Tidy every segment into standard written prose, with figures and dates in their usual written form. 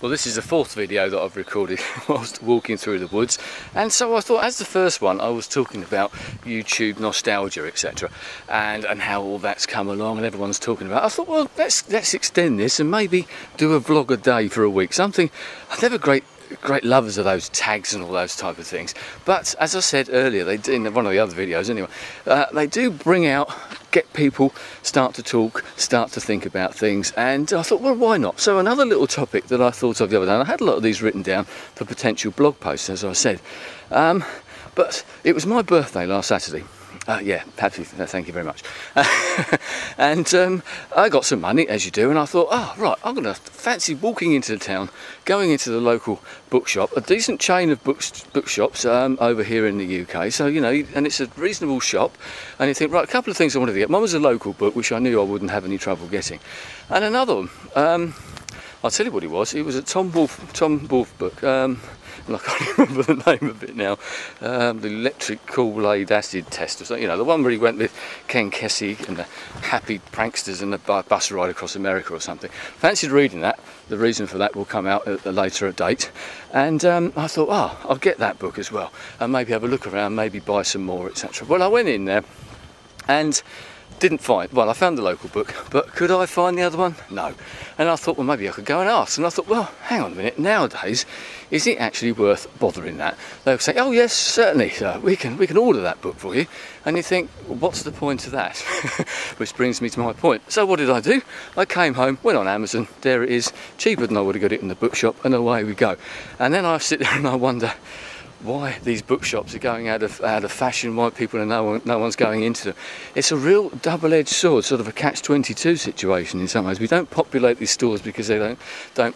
Well, this is the fourth video that I've recorded whilst walking through the woods, and so I thought, as the first one I was talking about YouTube nostalgia, etc., and how all that's come along and everyone's talking about it. I thought, well, let's extend this and maybe do a vlog a day for a week. Something I'm never great lovers of those tags and all those type of things, but as I said earlier, they do, in one of the other videos anyway, they do bring out, get people start to talk, start to think about things, and I thought, well, why not? So another little topic that I thought of the other day, and I had a lot of these written down for potential blog posts, as I said, but it was my birthday last Saturday. Yeah, happy, thank you very much. And I got some money, as you do, and I thought, oh, right, I'm going to fancy walking into the town, going into the local bookshop, a decent chain of bookshops over here in the UK, so, you know, and it's a reasonable shop, and you think, right, a couple of things I wanted to get. One was a local book, which I knew I wouldn't have any trouble getting, and another one, I'll tell you what it was a Tom Wolfe book, and I can't remember the name of it now, the electric Kool-Aid acid test or something, you know, the one where he went with Ken Kesey and the happy pranksters and the bus ride across America or something. Fancied reading that. The reason for that will come out at a later date, and I thought, oh, I'll get that book as well and maybe have a look around, maybe buy some more, etc. Well, I went in there and didn't find, well, I found the local book, but could I find the other one? No. And I thought, well, maybe I could go and ask. And I thought, well, hang on a minute, nowadays, is it actually worth bothering that? They'll say, oh yes, certainly, sir, we can order that book for you. And you think, well, what's the point of that? Which brings me to my point. So what did I do? I came home, went on Amazon, there it is, cheaper than I would have got it in the bookshop, and away we go. And then I sit there and I wonder why these bookshops are going out of fashion, why people are no one's going into them. It's a real double-edged sword, sort of a catch-22 situation in some ways. We don't populate these stores because they don't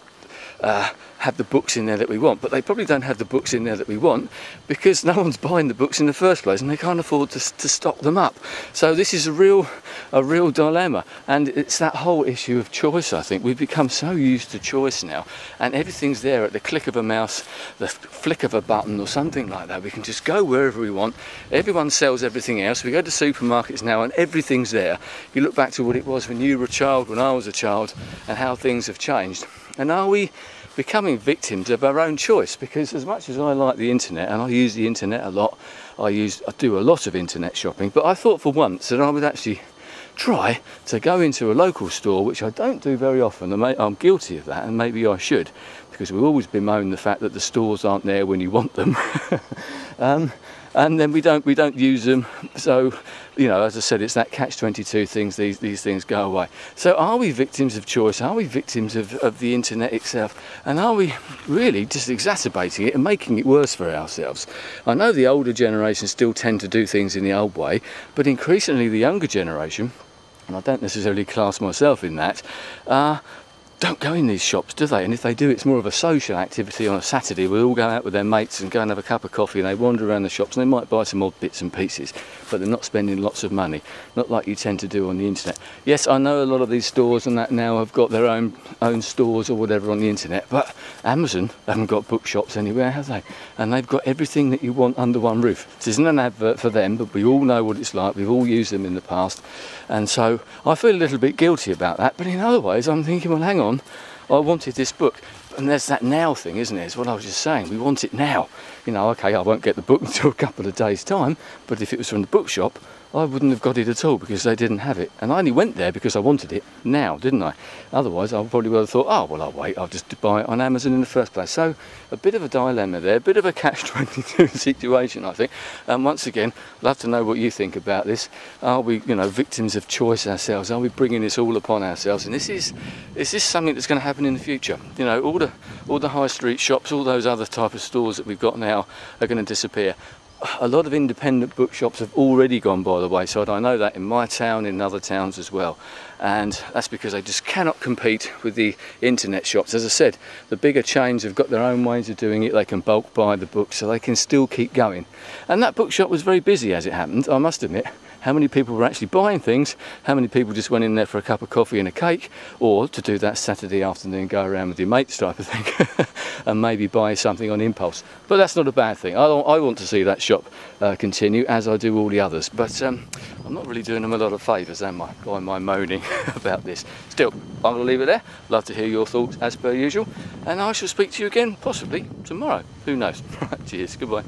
have the books in there that we want, but they probably don't have the books in there that we want because no one's buying the books in the first place and they can't afford to stock them up. So this is a real dilemma, and it's that whole issue of choice. I think we've become so used to choice now, and everything's there at the click of a mouse, the flick of a button or something like that. We can just go wherever we want. Everyone sells everything else. We go to supermarkets now and everything's there. You look back to what it was when you were a child, when I was a child, and how things have changed. And are we becoming victims of our own choice? Because as much as I like the internet, and I use the internet a lot, I do a lot of internet shopping, but I thought for once that I would actually try to go into a local store, which I don't do very often. I'm guilty of that, and maybe I should, because we've always bemoaned the fact that the stores aren't there when you want them. And then we don't use them, so, you know, as I said, it's that catch-22 things, these things go away. So are we victims of choice? Are we victims of the internet itself? And are we really just exacerbating it and making it worse for ourselves? I know the older generation still tend to do things in the old way, but increasingly the younger generation, and I don't necessarily class myself in that, don't go in these shops, do they? And if they do, it's more of a social activity on a Saturday. We all go out with their mates and go and have a cup of coffee, and they wander around the shops and they might buy some odd bits and pieces, but they're not spending lots of money, not like you tend to do on the internet. Yes, I know a lot of these stores and that now have got their own stores or whatever on the internet, but Amazon haven't got bookshops anywhere, have they? And they've got everything that you want under one roof. This isn't an advert for them, but we all know what it's like. We've all used them in the past, and so I feel a little bit guilty about that. But in other ways, I'm thinking, well, hang on, I wanted this book. And there's that now thing, isn't it? It's what I was just saying. We want it now. You know, okay, I won't get the book until a couple of days' time, but if it was from the bookshop, I wouldn't have got it at all because they didn't have it. And I only went there because I wanted it now, didn't I? Otherwise, I probably would have thought, oh, well, I'll wait. I'll just buy it on Amazon in the first place. So a bit of a dilemma there, a bit of a catch-22 situation, I think. And once again, I'd love to know what you think about this. Are we, you know, victims of choice ourselves? Are we bringing this all upon ourselves? And is this something that's going to happen in the future? You know, all the high street shops, all those other type of stores that we've got now are going to disappear. A lot of independent bookshops have already gone by the wayside. I know that in my town, in other towns as well. And that's because they just cannot compete with the internet shops. As I said, the bigger chains have got their own ways of doing it. They can bulk buy the books, so they can still keep going. And that bookshop was very busy, as it happened, I must admit. how many people were actually buying things, how many people just went in there for a cup of coffee and a cake, or to do that Saturday afternoon, go around with your mates type of thing, and maybe buy something on impulse. But that's not a bad thing. I want to see that shop continue, as I do all the others. But I'm not really doing them a lot of favours, am I, by my moaning about this. Still, I'm going to leave it there. Love to hear your thoughts as per usual, and I shall speak to you again possibly tomorrow. Who knows? Right, cheers, goodbye.